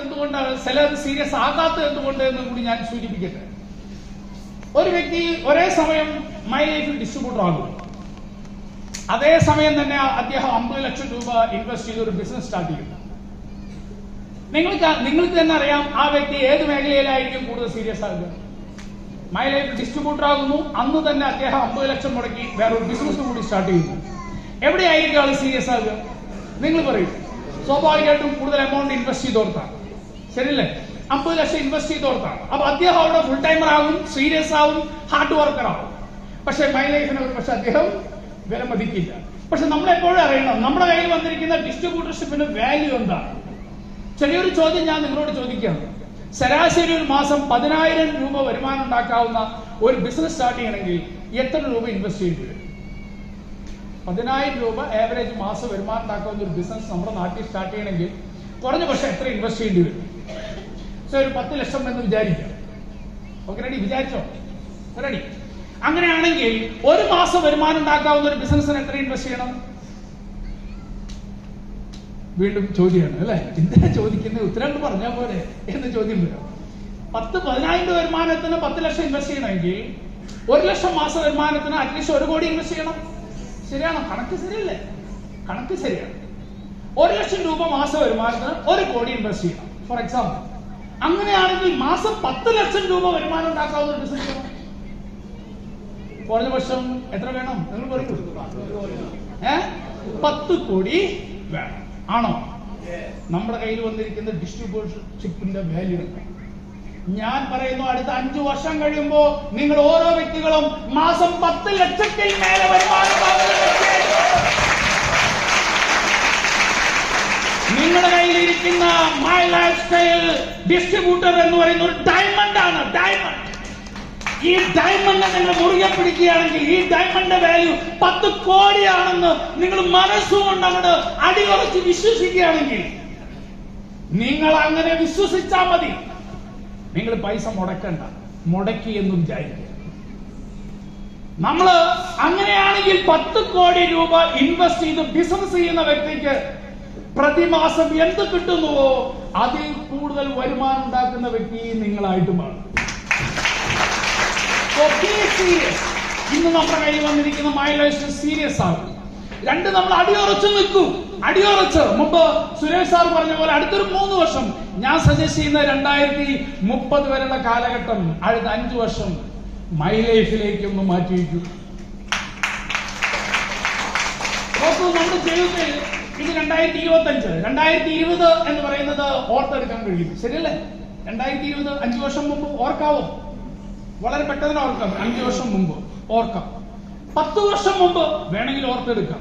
എന്തുകൊണ്ടാണ് ചിലർ സീരിയസ് ആകാത്തത് എന്തുകൊണ്ട് എന്ന് കൂടി ഞാൻ സൂചിപ്പിക്കട്ടെ. ഒരു വ്യക്തി ഒരേ സമയം മൈ ലൈഫിൽ ഡിസ്ട്രിബ്യൂട്ടർ ആകും. അതേസമയം തന്നെ അദ്ദേഹം 50 ലക്ഷം രൂപ ഇൻവെസ്റ്റ് ചെയ്ത് ഒരു ബിസിനസ് സ്റ്റാർട്ട് ചെയ്യുന്നു. നിങ്ങൾക്ക് തന്നെ അറിയാം ആ വ്യക്തി ഏത് മേഖലയിലായിരിക്കും കൂടുതൽ സീരിയസ് ആകുക. മൈ ലൈഫ് ഡിസ്ട്രിബ്യൂട്ടർ ആകുന്നു, അന്ന് തന്നെ അദ്ദേഹം 50 ലക്ഷം മുടക്കി വേറൊരു ബിസിനസ് കൂടി സ്റ്റാർട്ട് ചെയ്യുന്നു. എവിടെയായിരിക്കും ആൾ സീരിയസ് ആകുക? നിങ്ങൾ പറയും. സ്വാഭാവികമായിട്ടും കൂടുതൽ എമൗണ്ട് ഇൻവെസ്റ്റ് ചെയ്തോർത്താണ്, ശരിയല്ലേ? 50 ലക്ഷം ഇൻവെസ്റ്റ് ചെയ്തോർത്താണ്. അപ്പൊ അദ്ദേഹം അവിടെ ഫുൾ ടൈമർ ആകും, സീരിയസ് ആവും, ഹാർഡ് വർക്കർ ആവും. പക്ഷെ മൈ ലൈഫിനെ പക്ഷെ അദ്ദേഹം വില മതിക്കില്ല. പക്ഷെ നമ്മളെപ്പോഴും അറിയണം നമ്മുടെ കയ്യിൽ വന്നിരിക്കുന്ന ഡിസ്ട്രിബ്യൂട്ടർഷിപ്പിന് വാല്യൂ എന്താണ്. ചെറിയൊരു ചോദ്യം ഞാൻ നിങ്ങളോട് ചോദിക്കുകയാണ്. ശരാശരി ഒരു മാസം 10,000 രൂപ വരുമാനം ഉണ്ടാക്കാവുന്ന ഒരു ബിസിനസ് സ്റ്റാർട്ട് ചെയ്യണമെങ്കിൽ എത്ര രൂപ ഇൻവെസ്റ്റ് ചെയ്യേണ്ടി വരും? 10,000 രൂപ ആവറേജ് മാസം വരുമാനം ഉണ്ടാക്കാവുന്ന ഒരു ബിസിനസ് നമ്മുടെ നാട്ടിൽ സ്റ്റാർട്ട് ചെയ്യണമെങ്കിൽ കുറഞ്ഞ പക്ഷെ എത്ര ഇൻവെസ്റ്റ് ചെയ്യേണ്ടി വരും? ഒരു 10 ലക്ഷം എന്ന് വിചാരിക്കാം. Okay, ready? വിചാരിച്ചോ? റെഡി? അങ്ങനെയാണെങ്കിൽ ഒരു മാസം വരുമാനം ഉണ്ടാക്കാവുന്ന ഒരു ബിസിനസ്സിന് എത്ര ഇൻവെസ്റ്റ് ചെയ്യണം? വീണ്ടും ചോദ്യമാണ് അല്ലെ? എന്തിനാ ചോദിക്കുന്നത്? ഉത്തരം പറഞ്ഞാൽ പോലെ എന്ന് ചോദ്യം വരും. 10,000 വരുമാനത്തിന് 10 ലക്ഷം ഇൻവെസ്റ്റ് ചെയ്യണമെങ്കിൽ 1 ലക്ഷം മാസ വരുമാനത്തിന് അറ്റ്ലീസ്റ്റ് 1 കോടി ഇൻവെസ്റ്റ് ചെയ്യണം. ശരിയാണോ? കണക്ക് ശരിയല്ലേ? കണക്ക് ശരിയാണ്. 1 ലക്ഷം രൂപ മാസ വരുമാനത്തിന് 1 കോടി ഇൻവെസ്റ്റ് ചെയ്യണം ഫോർ എക്സാമ്പിൾ. അങ്ങനെയാണെങ്കിൽ മാസം 10 ലക്ഷം രൂപ വരുമാനം ഉണ്ടാക്കാവുന്ന ഒരു ബിസിനസ് വേണം. കുറഞ്ഞ വർഷം എത്ര വേണം? നിങ്ങൾ പറയൂ. 10 കോടി വേണം. ആണോ? നമ്മുടെ കയ്യിൽ വന്നിരിക്കുന്ന ഡിസ്ട്രിബ്യൂട്ടർഷിപ്പിന്റെ വാല്യൂ ഞാൻ പറയുന്നു, അടുത്ത 5 വർഷം കഴിയുമ്പോ നിങ്ങൾ ഓരോ വ്യക്തികളും മാസം 10 ലക്ഷത്തിൽ മേലെ വരുമാനം. നിങ്ങളുടെ കയ്യിലിരിക്കുന്ന മൈ ലൈഫ് സ്റ്റൈൽ ഡിസ്ട്രിബ്യൂട്ടർ എന്ന് പറയുന്ന ഒരു ഡയമണ്ട് ആണ്. ഡയമണ്ട്. ഈ ഡയമണ്ട് നിങ്ങൾ മുറുകെ പിടിക്കുകയാണെങ്കിൽ ഈ ഡയമണ്ടിന്റെ വാല്യൂ 10 കോടിയാണെന്ന് നിങ്ങൾ മനസ്സുകൊണ്ട് അങ്ങോട്ട് അടിയുറച്ച് വിശ്വസിക്കുകയാണെങ്കിൽ, നിങ്ങൾ അങ്ങനെ വിശ്വസിച്ചാൽ മതി. നിങ്ങൾ പൈസ മുടക്കണ്ട, മുടക്കി എന്ന് വിചാരിക്കുക. നമ്മള് അങ്ങനെയാണെങ്കിൽ 10 കോടി രൂപ ഇൻവെസ്റ്റ് ചെയ്ത് ബിസിനസ് ചെയ്യുന്ന വ്യക്തിക്ക് പ്രതിമാസം എന്ത് കിട്ടുന്നുവോ അതിൽ കൂടുതൽ വരുമാനം ഉണ്ടാക്കുന്ന വ്യക്തി നിങ്ങളായിട്ട് മാറും. ഇന്ന് നമ്മുടെ കയ്യിൽ വന്നിരിക്കുന്ന മൈ ലൈഫ് സീരിയസ് ആകും. 2 നമ്മൾ അടിയുറച്ച് നിൽക്കും. അടിയുറച്ച് മുമ്പ് സുരേഷ് സാർ പറഞ്ഞ പോലെ അടുത്തൊരു 3 വർഷം ഞാൻ സജസ്റ്റ് ചെയ്യുന്ന 2030 വരെയുള്ള കാലഘട്ടം, അടുത്ത 5 വർഷം മൈ ലൈഫിലേക്ക് ഒന്ന് മാറ്റിവെക്കും. നമ്മുടെ ജീവിതത്തിൽ ഇത് 2025 2020 എന്ന് പറയുന്നത് ഓർത്തെടുക്കാൻ കഴിയും, ശരിയല്ലേ? 2020 5 വർഷം മുമ്പ് ഓർക്കാവോ? വളരെ പെട്ടെന്ന് ഓർക്കാം. 5 വർഷം മുമ്പ് ഓർക്കാം. 10 വർഷം മുമ്പ് വേണമെങ്കിൽ ഓർത്തെടുക്കാം.